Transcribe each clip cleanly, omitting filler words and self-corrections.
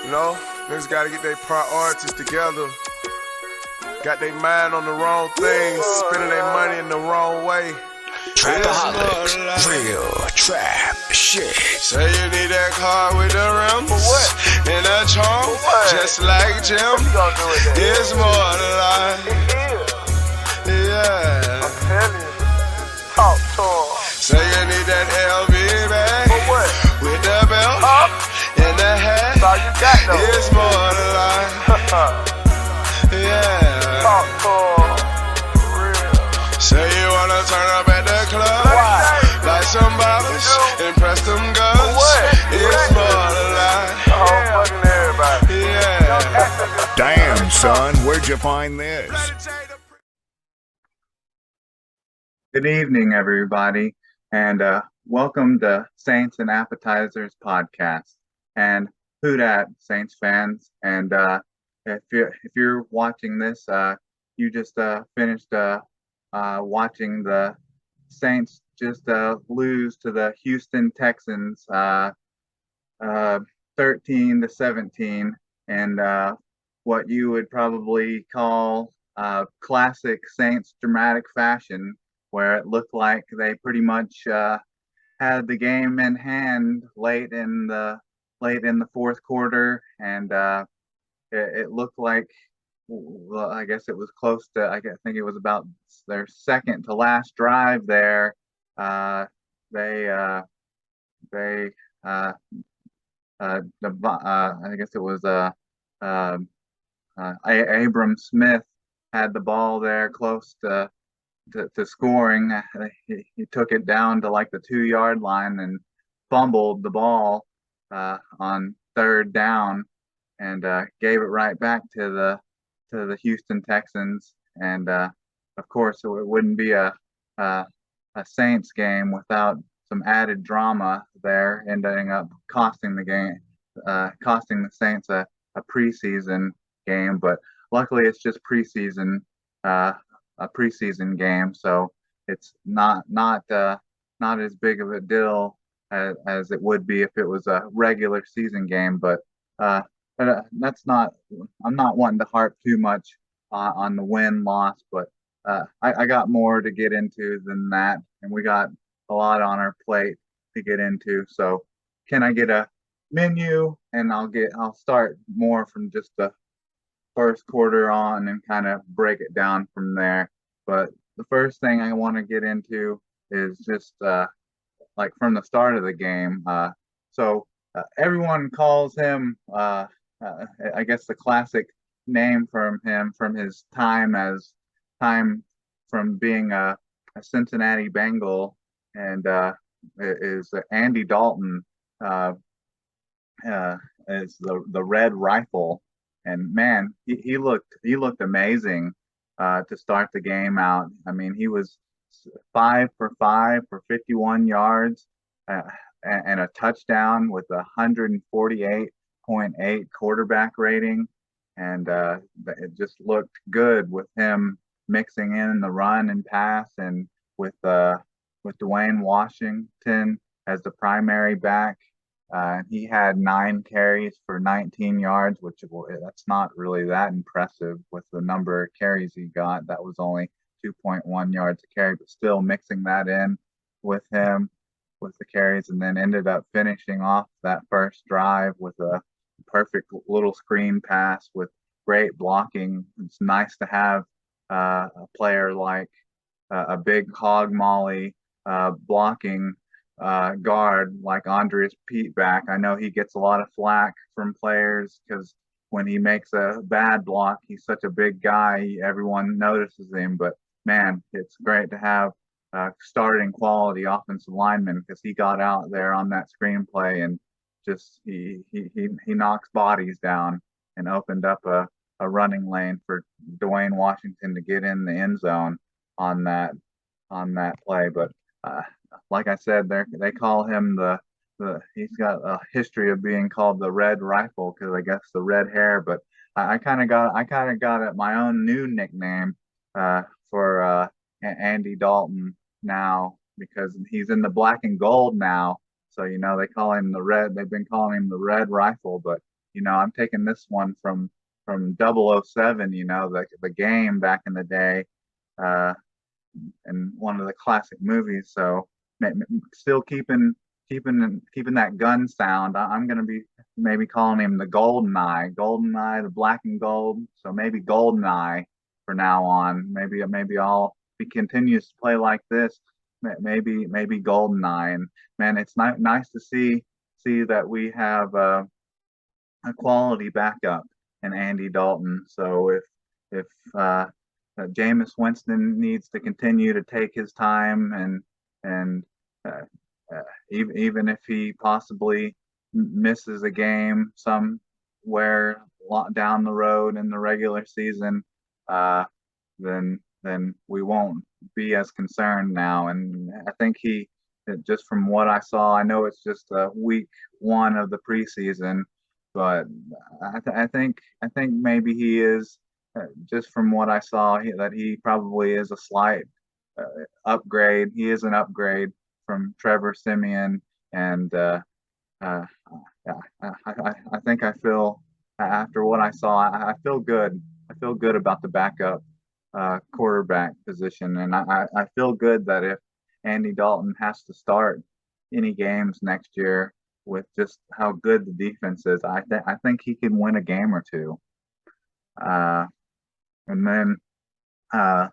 You know, niggas gotta get their priorities together. Got their mind on the wrong things, spending their money in the wrong way. Trapaholics, real trap shit. Say you need that car with the rims and a trunk, just like Jim. It's more than life. Yeah. I'm telling you. Talk to him. Say you need that LV bag with the belt and the hat. That's all you got though. It's more than life. Yeah. Talk to him. Real. Say you wanna turn up at the club, light some bottles, impress them girls. It's more than life. Fucking everybody. Yeah. Damn, son, where'd you find this? Good evening, everybody, and welcome to Saints and Appetizers podcast. And who dat, Saints fans? And if you're watching this, you just finished watching the Saints just lose to the Houston Texans, 13-17, and what you would probably call classic Saints dramatic fashion, where it looked like they pretty much had the game in hand late in the fourth quarter, and it looked like, well, I guess it was close to, I think it was about their second to last drive there. They I guess it was Abram Smith had the ball there close to scoring. He took it down to like the 2-yard line and fumbled the ball on third down, and gave it right back to the Houston Texans. And of course, it wouldn't be a Saints game without some added drama there, ending up costing the game, costing the Saints a preseason game. But luckily, it's just preseason. A preseason game, so it's not as big of a deal as it would be if it was a regular season game. But that's not. I'm not wanting to harp too much on the win loss, but I got more to get into than that, and we got a lot on our plate to get into. So can I get a menu, and I'll start more from just the first quarter on and kind of break it down from there. But the first thing I want to get into is just like from the start of the game. So everyone calls him, I guess the classic name from him from his time from being a Cincinnati Bengal, and is Andy Dalton, is the Red Rifle. And man, he looked amazing to start the game out. I mean, he was 5 for 5 for 51 yards and a touchdown with a 148.8 quarterback rating, and it just looked good with him mixing in the run and pass, and with Dwayne Washington as the primary back. He had 9 carries for 19 yards, which that's not really that impressive with the number of carries he got. That was only 2.1 yards a carry, but still mixing that in with him with the carries, and then ended up finishing off that first drive with a perfect little screen pass with great blocking. It's nice to have a player like a big hog molly blocking guard like Andreas Pete back. I know he gets a lot of flack from players because when he makes a bad block, he's such a big guy, everyone notices him. But man, it's great to have starting quality offensive lineman, because he got out there on that screenplay and just he knocks bodies down and opened up a running lane for Dwayne Washington to get in the end zone on that play. But like I said, they call him he's got a history of being called the Red Rifle because I guess the red hair. But I kind of got my own new nickname for Andy Dalton now, because he's in the black and gold now. So they call him the red. They've been calling him the Red Rifle, but I'm taking this one from 007, the game back in the day, uh, and one of the classic movies. So still keeping that gun sound. I'm gonna be maybe calling him the GoldenEye, the black and gold. So maybe GoldenEye for now on. Maybe I'll if he continues to play like this. Maybe GoldenEye. And man, it's nice to see that we have a quality backup in Andy Dalton. So if Jameis Winston needs to continue to take his time and uh, even if he possibly misses a game somewhere down the road in the regular season, uh, then we won't be as concerned now. And I think just from what I saw, I know it's just week one of the preseason, but I think maybe he is just from what I saw that he probably is a slight upgrade. He is an upgrade from Trevor Simeon, and uh, yeah, I think I feel after what I saw, I feel good. I feel good about the backup quarterback position, and I feel good that if Andy Dalton has to start any games next year with just how good the defense is, I think he can win a game or two. Uh, and then uh,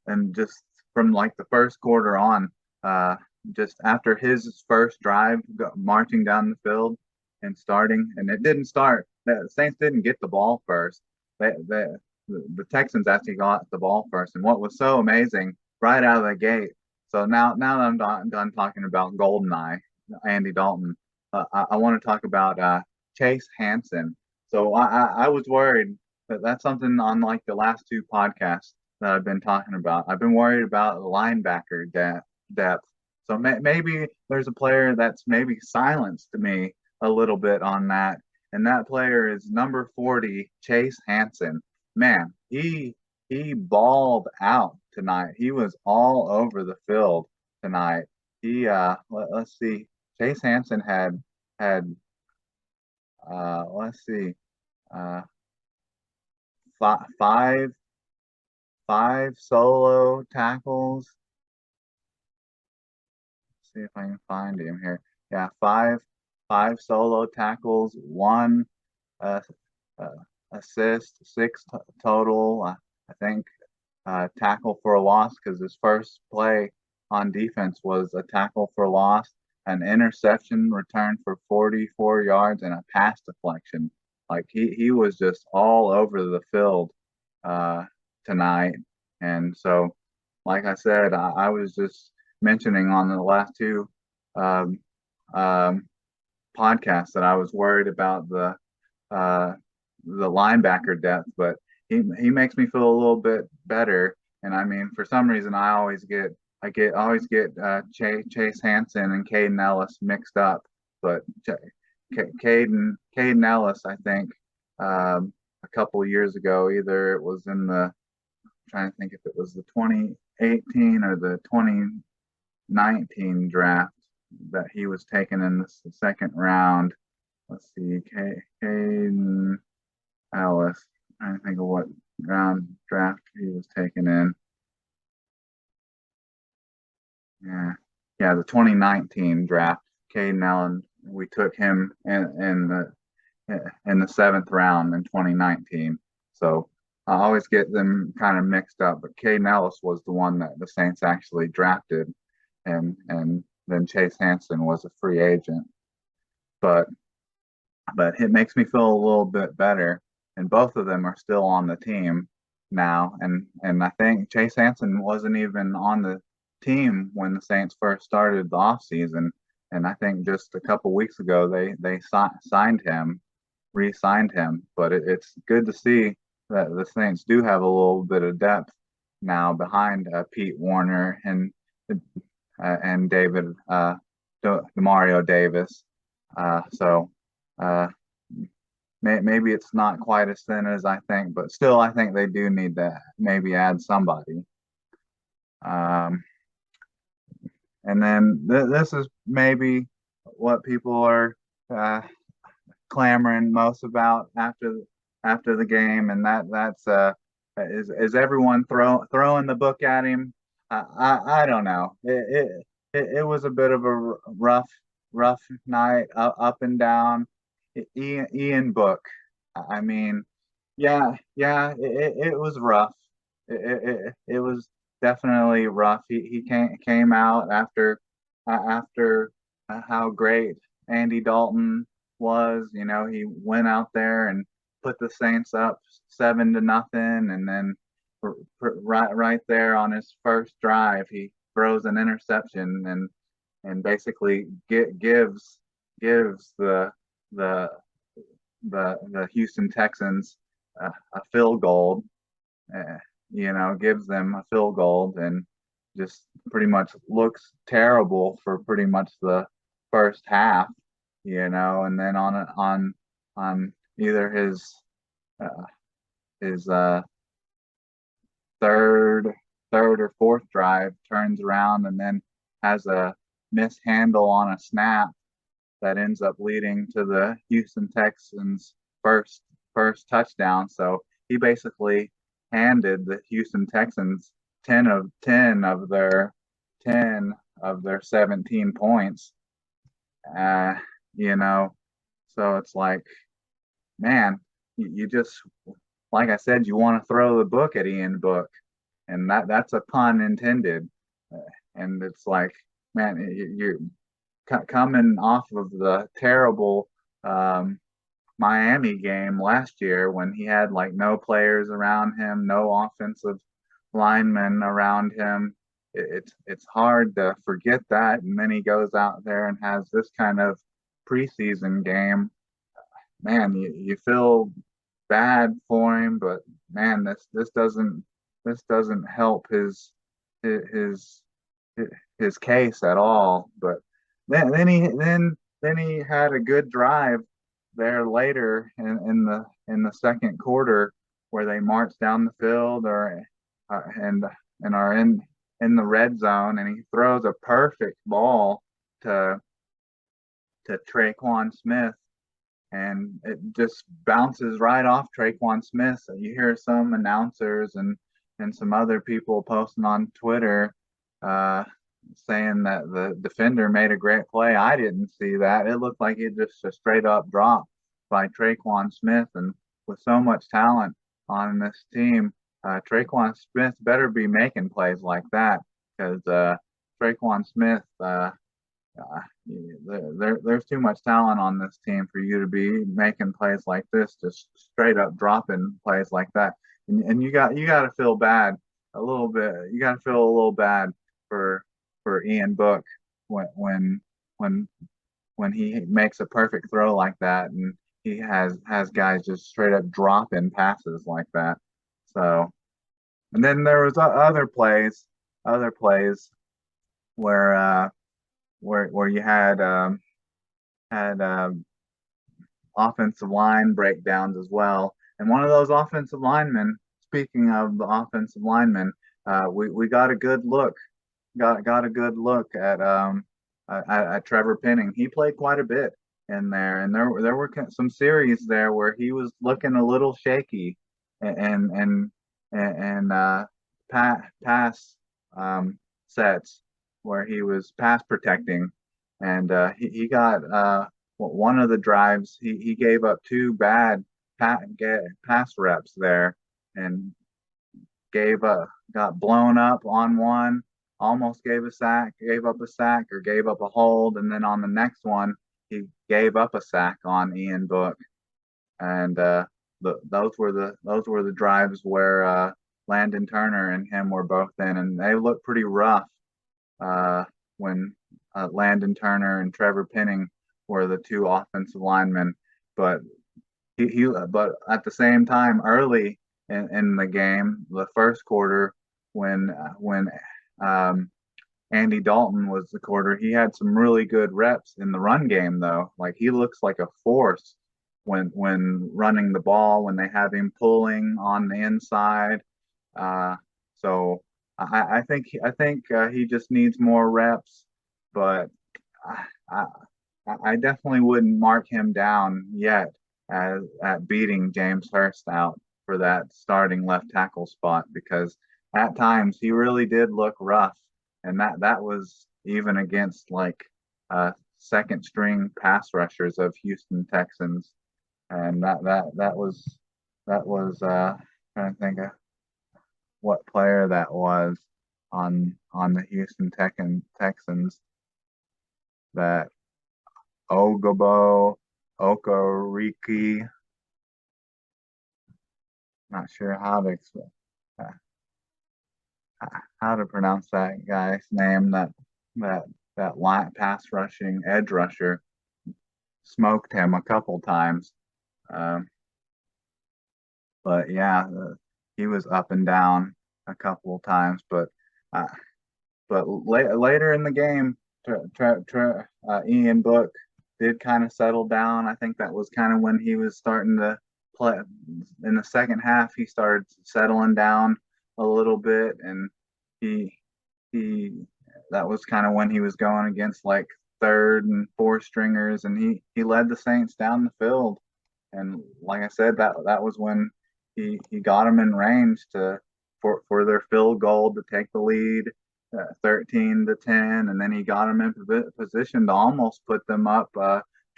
and just from like the first quarter on, uh, just after his first drive, marching down the field and starting, and it didn't start. The Saints didn't get the ball first. The Texans actually got the ball first, and what was so amazing right out of the gate. So now that I'm done talking about GoldenEye, Andy Dalton, I want to talk about Chase Hansen. So I was worried that that's something on like the last two podcasts that I've been talking about. I've been worried about linebacker depth. So maybe there's a player that's maybe silenced me a little bit on that, and that player is number 40, Chase Hansen. Man, he balled out tonight. He was all over the field tonight. Let's see, Chase Hansen had let's see, uh, five solo tackles. Let's see if I can find him here. Yeah, five solo tackles, one uh, uh, assist, six total. I think tackle for a loss because his first play on defense was a tackle for loss, an interception return for 44 yards, and a pass deflection. Like he was just all over the field uh, tonight. And so, like I said, I was just mentioning on the last two um, um, podcasts that I was worried about uh, the linebacker depth, but he makes me feel a little bit better. And I mean, for some reason, always get Chase Hansen and Caden Ellis mixed up, but Caden Ellis, I think a couple of years ago, either it was in the I'm trying to think if it was the 2018 or the 2019 draft that he was taken in the second round. Let's see, Caden Ellis. I'm trying to think of what round draft he was taken in. Yeah, the 2019 draft. Caden Allen, we took him in the seventh round in 2019. So I always get them kind of mixed up. But Caden Ellis was the one that the Saints actually drafted, and then Chase Hansen was a free agent. But it makes me feel a little bit better. And both of them are still on the team now. And I think Chase Hansen wasn't even on the team when the Saints first started the offseason. And I think just a couple weeks ago they signed him, re-signed him. But it's good to see that the Saints do have a little bit of depth now behind Pete Warner and David Demario Davis. So maybe it's not quite as thin as I think, but still I think they do need to maybe add somebody. And then this is maybe what people are clamoring most about after the game, and that's is everyone throwing the book at him? I don't know. It was a bit of a rough night, up and down. Ian Book. I mean, yeah, it was rough. It was definitely rough. He came out after how great Andy Dalton was. You know, he went out there and put the Saints up 7-0, and then right there on his first drive, he throws an interception and basically gives the the Houston Texans a field goal. Uh, gives them a field goal and just pretty much looks terrible for pretty much the first half. And then on either uh, his third or fourth drive turns around and then has a mishandle on a snap that ends up leading to the Houston Texans first touchdown. So he basically handed the Houston Texans 10 of their 17 points. Uh, you know, so it's like, man, you just, like I said, you want to throw the book at Ian Book, and that's a pun intended. And it's like, man, you're coming off of the terrible Miami game last year when he had like no players around him, no offensive linemen around him. It's hard to forget that, and then he goes out there and has this kind of preseason game. Man, you feel bad for him, but man, this doesn't help his his case at all. But then he had a good drive there later in the second quarter where they march down the field or and are in the red zone, and he throws a perfect ball to Traquan Smith, and it just bounces right off Traquan Smith. So you hear some announcers and some other people posting on Twitter uh, saying that the defender made a great play. I didn't see that. It looked like it just a straight up drop by Traquan Smith, and with so much talent on this team, Traquan Smith better be making plays like that because Traquan Smith. There's too much talent on this team for you to be making plays like this, just straight up dropping plays like that. And you got to feel bad a little bit. You got to feel a little bad for Ian Book when when when he makes a perfect throw like that, and he has guys just straight up dropping passes like that. So, and then there was other plays where where you had offensive line breakdowns as well. And one of those offensive linemen, speaking of the offensive linemen, we got a good look, got a good look at Trevor Penning. He played quite a bit in there, and there were some series there where he was looking a little shaky, and pass sets where he was pass protecting, and he got one of the drives he gave up two bad pass reps there, and got blown up on one, almost gave up a sack or gave up a hold, and then on the next one he gave up a sack on Ian Book, and those were the drives where Landon Turner and him were both in, and they looked pretty rough when Landon Turner and Trevor Penning were the two offensive linemen. But but at the same time, early in the game, the first quarter, when Andy Dalton was the quarter, he had some really good reps in the run game though. Like he looks like a force when running the ball, when they have him pulling on the inside. So I think he just needs more reps, but I I definitely wouldn't mark him down yet as at beating James Hurst out for that starting left tackle spot because at times he really did look rough, and that was even against like second string pass rushers of Houston Texans, and that was trying to think of what player that was on the Houston Texans that Ogobo Okoriki. Not sure uh, how to pronounce that guy's name. That that line pass rushing edge rusher smoked him a couple times. Um, but yeah, he was up and down a couple of times. Uh, later in the game, Ian Book did kind of settle down. I think that was kind of when he was starting to play in the second half. He started settling down a little bit, and he he that was kind of when he was going against like third and fourth stringers, and he led the Saints down the field. And like I said, that was when he got them in range to for their field goal to take the lead, 13-10, and then he got them in position to almost put them up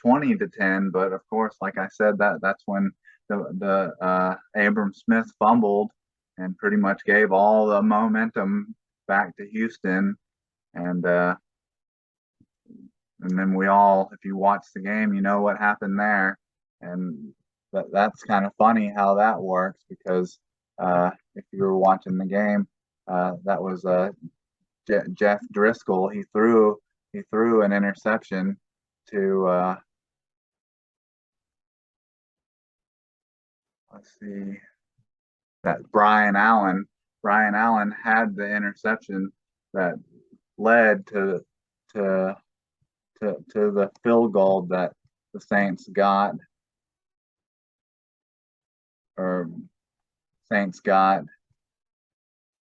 20-10. But of course, like I said, that's when the Abram Smith fumbled and pretty much gave all the momentum back to Houston, and then we all, if you watch the game, you know what happened there, and that's kind of funny how that works because if you were watching the game, that was Jeff Driscoll. He threw an interception to let's see, that Brian Allen. Brian Allen had the interception that led to to the field goal that the Saints got, or Saints got,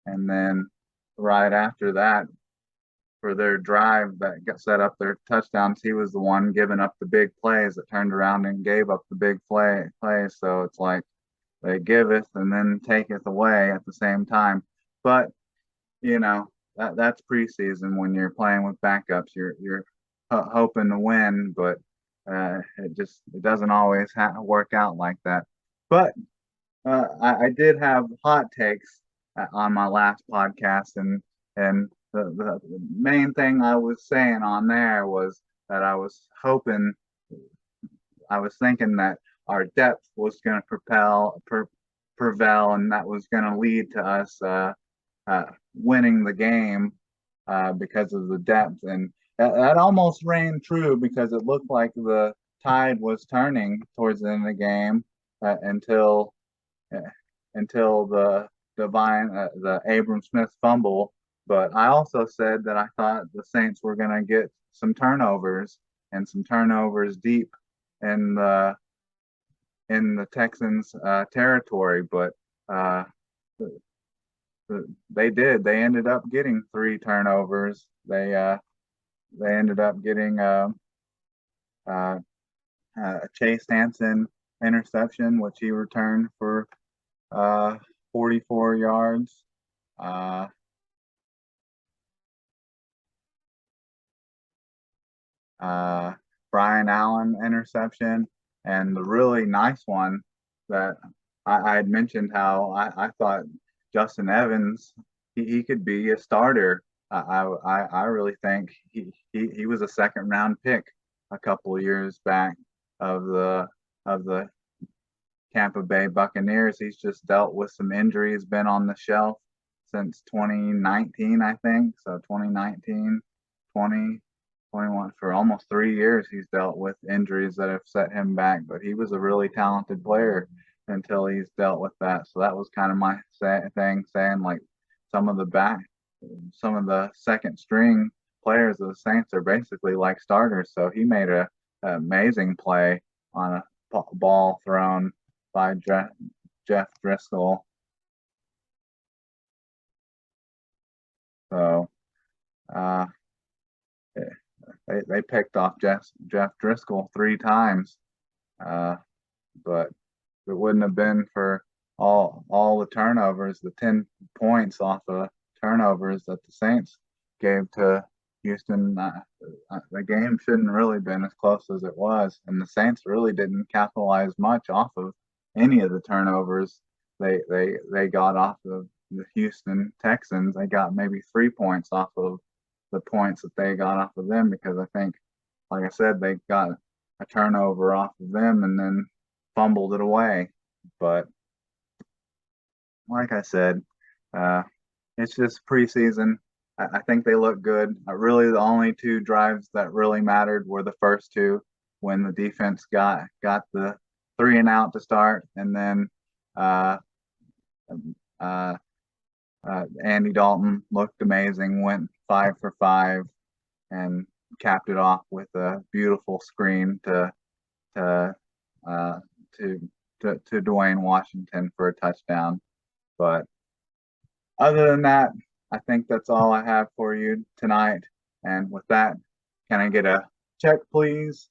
and then right after that, for their drive that got set up their touchdowns, he was the one giving up the big plays that turned around and gave up the big plays. So it's like they giveth and then taketh away at the same time. But you know that's preseason when you're playing with backups. You're hoping to win, but it doesn't always work out like that. But I did have hot takes on my last podcast, and the main thing I was saying on there was that I was thinking that our depth was going to prevail, and that was going to lead to us winning the game because of the depth, and that almost rang true because it looked like the tide was turning towards the end of the game until the the Abram Smith fumble. But I also said that I thought the Saints were going to get some turnovers and some turnovers deep in the Texans' territory. But uh, they did. They ended up getting three turnovers. They ended up getting uh, a Chase Hansen interception, which he returned for 44 yards. Uh, uh, Brian Allen interception, and the really nice one that I had mentioned how I thought Justin Evans he could be a starter. I really think he was a second round pick a couple of years back of the Tampa Bay Buccaneers. He's just dealt with some injuries, been on the shelf since 2019, I think. So 2019, 20, 21, for almost 3 years, he's dealt with injuries that have set him back. But he was a really talented player until he's dealt with that. So that was kind of my thing, saying like some of the back, some of the second string players of the Saints are basically like starters. So he made an amazing play on a ball thrown by Jeff Driscoll. So uh, they picked off Jeff Driscoll 3 times, but if it wouldn't have been for all the turnovers, the 10 points off of turnovers that the Saints gave to Houston, the game shouldn't really been as close as it was, and the Saints really didn't capitalize much off of any of the turnovers they got off of the Houston Texans. They got maybe 3 points off of the points that they got off of them, because I think, like I said, they got a turnover off of them and then fumbled it away. But like I said, it's just preseason. I think they look good. Really, the only 2 drives that really mattered were the first 2, when the defense got the 3-and-out to start, and then uh, Andy Dalton looked amazing, went 5 for 5, and capped it off with a beautiful screen to to uh, to Dwayne Washington for a touchdown. But other than that, I think that's all I have for you tonight. And with that, can I get a check, please?